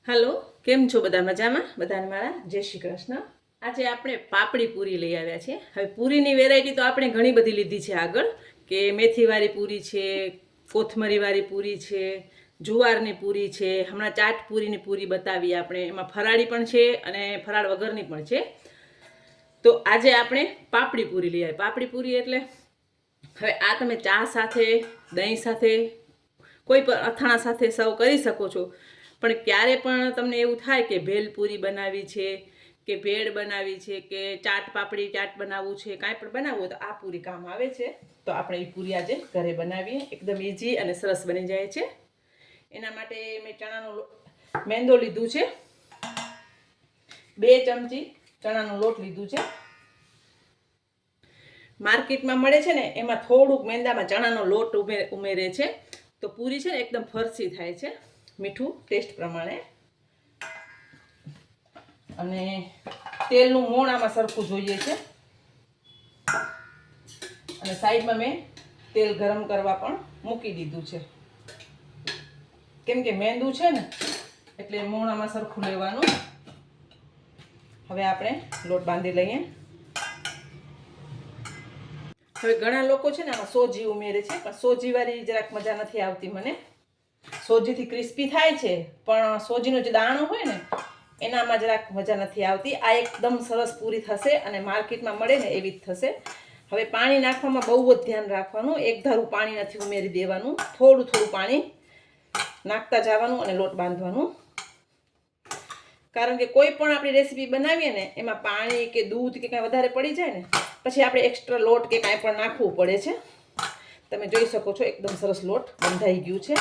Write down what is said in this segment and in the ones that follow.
Hello केम छो बधा मजामां बधाने मारा जय श्री कृष्ण। आज आपणे पापड़ी पूरी लई आव्या छे। हवे पूरीनी वेरायटी तो आपणे घणी बधी लीधी छे आगळ के मेथीवाળી पूरी छे, कोथमरीवाળી पूरी छे, जुवाરની पूरी छे। हमणां चाट पूरीनी पूरी बतावी आपणे। एमां फराળી पण छे अने फराळ वगरनी पण छे। तो आजे आपणे पापड़ी पूरी लई आव्या। पापड़ी पूरी एटले हवे आ तमे चा साथे, दહીં સાથે, કોઈ પણ અથાણા સાથે સર્વ કરી શકો છો। પણ ક્યારે પણ તમને એવું થાય કે ભેલપૂરી બનાવી છે કે ભેળ બનાવી છે કે ચાટ પાપડી ચાટ બનાવવું છે, કાંઈ પણ બનાવવું હોય તો આ પૂરી કામ આવે છે। તો આપણે એ પૂરી આજે ઘરે બનાવીએ। એકદમ ઇઝી અને સરસ બની જાય છે। એના માટે મેં ચણાનો મેંદો લીધું છે, 2 ચમચી ચણાનો લોટ લીધું છે। માર્કેટમાં મળે છે ને એમાં થોડુંક મેંદામાં ચણાનો લોટ ઉમેરે છે તો પૂરી છે ને એકદમ ફરસી થાય છે। મીઠું ટેસ્ટ પ્રમાણે અને તેલનું મોણ આમાં સરખું જોઈએ છે। અને સાઈડમાં મેં તેલ ગરમ કરવા પણ મૂકી દીધું છે, કેમ કે મેંદું છે ને એટલે મોણ આમાં સરખું લેવાનું। હવે આપણે લોટ બાંધી લઈએ। હવે ઘણા લોકો છે ને આમાં સોજી ઉમેરે છે, પણ સોજીવાળી જરાક મજા નથી આવતી મને। સોજીથી ક્રિસ્પી થાય છે પણ સોજીનો જે દાણો હોય ને એનામાં જરાક મજા નથી આવતી। આ એકદમ સરસ પૂરી થશે અને માર્કેટમાં મળે ને એવી જ થશે। હવે પાણી નાખવામાં બહુ જ ધ્યાન રાખવાનું। એક ધારું પાણી નથી ઉમેરી દેવાનું, થોડું થોડું પાણી નાખતા જવાનું અને લોટ બાંધવાનું। કારણ કે કોઈ પણ આપણી રેસીપી બનાવીએ ને એમાં પાણી કે દૂધ કે કાંઈ વધારે પડી જાય ને પછી આપણે એક્સ્ટ્રા લોટ કે કાંઈ પણ નાખવું પડે છે। તમે જોઈ શકો છો એકદમ સરસ લોટ બંધાઈ ગયું છે।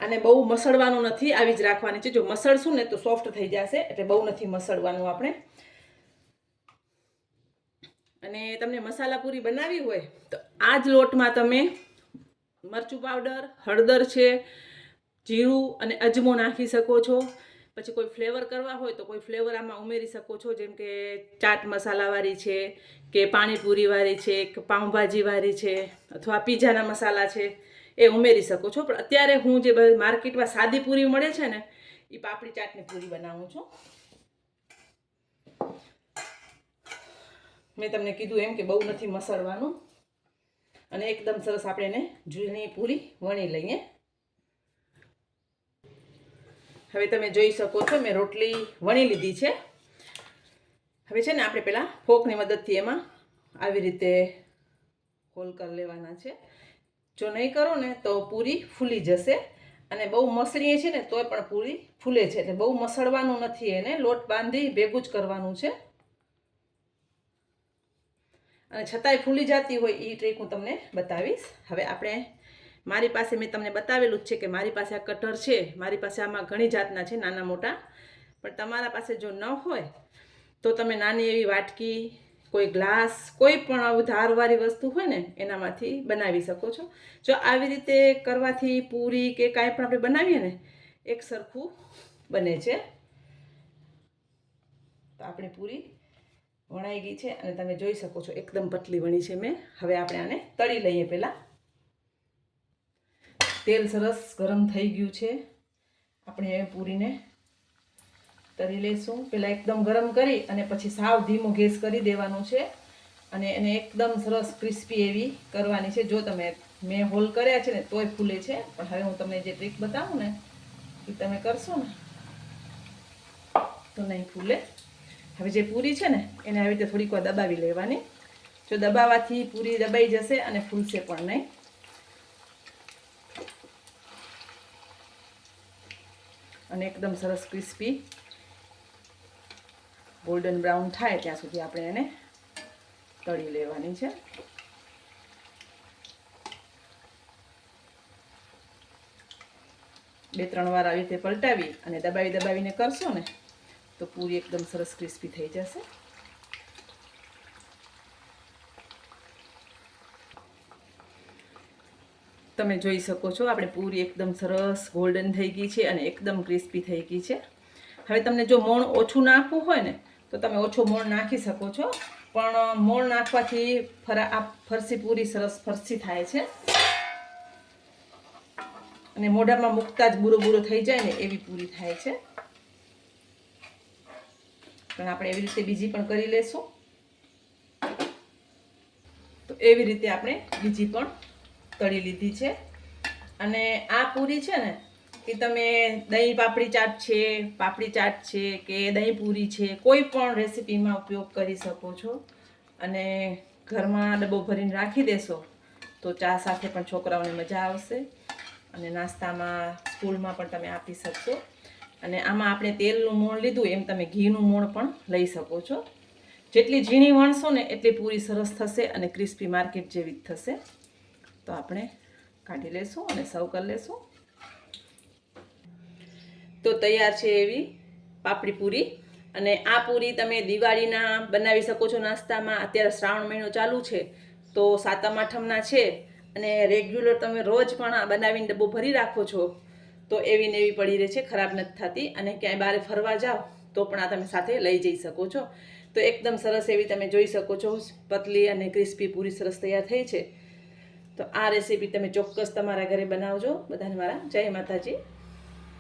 અને બહુ મસળવાનું નથી, આવી જ રાખવાની છે। જો મસળશું ને તો સોફ્ટ થઈ જશે, એટલે બહુ નથી મસળવાનું આપણે। અને તમને મસાલા પૂરી બનાવી હોય તો આ જ લોટમાં તમે મરચું પાવડર, હળદર છે, જીરું અને અજમો નાખી શકો છો। પછી કોઈ ફ્લેવર કરવા હોય તો કોઈ ફ્લેવર આમાં ઉમેરી શકો છો, જેમ કે ચાટ મસાલાવાળી છે કે પાણીપુરીવાળી છે કે પાઉંભાજીવાળી છે અથવા પીઝાના મસાલા છે એ ઉમેરી શકો છો। પણ અત્યારે હું જે માર્કેટમાં સાદી પૂરી મળે છે ને એ પાપડી ચાટની પૂરી બનાવું છું। મેં તમને કીધું એમ કે બહુ નથી મસળવાનું અને એકદમ સરસ આપણે એને ઝીણી પૂરી વણી લઈએ। હવે તમે જોઈ શકો છો મેં રોટલી વણી લીધી છે। હવે છે ને આપણે પહેલાં ફોકની મદદથી એમાં આવી રીતે હોલ કરી લેવાના છે। જો નહીં કરો ને તો પૂરી ફૂલી જશે અને બહુ મસળીએ છે ને તોય પણ પૂરી ફૂલે છે। એટલે બહુ મસળવાનું નથી, એને લોટ બાંધી ભેગું જ કરવાનું છે અને છતાંય ફૂલી જતી હોય એ ટ્રીક હું તમને બતાવીશ। હવે આપણે મારી પાસે મેં તમને બતાવેલું જ છે કે મારી પાસે આ કટર છે, મારી પાસે આમાં ઘણી જાતના છે નાના મોટા। પણ તમારા પાસે જો ન હોય તો તમે નાની એવી વાટકી, કોઈ ગ્લાસ, કોઈ પણ આવું ધારવાળી વસ્તુ હોય ને એનામાંથી બનાવી શકો છો। જો આવી રીતે કરવાથી પૂરી કે કાંઈ પણ આપણે બનાવીએ ને એક સરખું બને છે। તો આપણી પૂરી વણાઈ ગઈ છે અને તમે જોઈ શકો છો એકદમ પતલી વણી છે મેં। હવે આપણે આને તળી લઈએ। પહેલાં તેલ સરસ ગરમ થઈ ગયું છે, આપણે પૂરીને તળી લઈશું। પહેલાં એકદમ ગરમ કરી અને પછી સાવ ધીમો ગેસ કરી દેવાનું છે અને એને એકદમ સરસ ક્રિસ્પી એવી કરવાની છે। જો તમે મેં હોલ કર્યા છે ને તોય ફૂલે છે, પણ હવે હું તમને જે ટ્રીક બતાવું ને એ તમે કરશો ને તો નહીં ફૂલે। હવે જે પૂરી છે ને એને આવી રીતે થોડીક વાર દબાવી લેવાની। જો દબાવવાથી પૂરી દબાઈ જશે અને ફૂલશે પણ નહીં। અને એકદમ સરસ ક્રિસ્પી ગોલ્ડન બ્રાઉન થાય ત્યાં સુધી આપણે એને તળી લેવાની છે। બે ત્રણ વાર આવી રીતે પલટાવી અને દબાવીને કરશો ને તો પૂરી એકદમ સરસ ક્રિસ્પી થઈ જશે। તમે જોઈ શકો છો આપણે પૂરી એકદમ સરસ ગોલ્ડન થઈ ગઈ છે અને એકદમ ક્રિસ્પી થઈ ગઈ છે। હવે તમને જો મોણ ઓછું નાખવું હોય ને તો તમે ઓછું મોણ નાખી શકો છો, પણ મોણ નાખવાથી આ ફરસી પૂરી સરસ ફરસી થાય છે। અને મોઢામાં મૂકતા જ બુરો બુરો થઈ જાય ને એવી પૂરી થાય છે. પણ આપણે એવી રીતે બીજી પણ કરી લેશું. તો એવી રીતે આપણે બીજી પણ તળી લીધી છે. અને આ પૂરી છે ને કે તમે દહીં પાપડી ચાટ છે કે દહીં પૂરી છે, કોઈ પણ રેસીપીમાં ઉપયોગ કરી શકો છો. અને ઘરમાં ડબ્બો ભરીને રાખી દેશો તો ચા સાથે પણ છોકરાઓને મજા આવશે અને નાસ્તામાં સ્કૂલમાં પણ તમે આપી શકશો. અને આમાં આપણે તેલનું મોણ લીધું એમ તમે ઘીનું મોણ પણ લઈ શકો છો. જેટલી ઝીણી વણશો ને એટલી પૂરી સરસ થશે અને ક્રિસ્પી માર્કેટ જેવી જ થશે. તો આપણે કાઢી લેશું અને સર્વ કરી લેશું. તો તૈયાર છે એવી પાપડી પૂરી. અને આ પૂરી તમે દિવાળીના બનાવી શકો છો નાસ્તામાં. અત્યારે શ્રાવણ મહિનો ચાલુ છે તો સાતમ આઠમના છે અને રેગ્યુલર તમે રોજ પણ આ બનાવીને ડબ્બો ભરી રાખો છો તો એવી ને એવી પડી રહે છે, ખરાબ નથી થતી. અને ક્યાંય બહાર ફરવા જાઓ તો પણ આ તમે સાથે લઈ જઈ શકો છો. તો એકદમ સરસ એવી તમે જોઈ શકો છો પતલી અને ક્રિસ્પી પૂરી સરસ તૈયાર થઈ છે. તો આ રેસીપી તમે ચોક્કસ તમારા ઘરે બનાવજો. બધાને મારા જય માતાજી.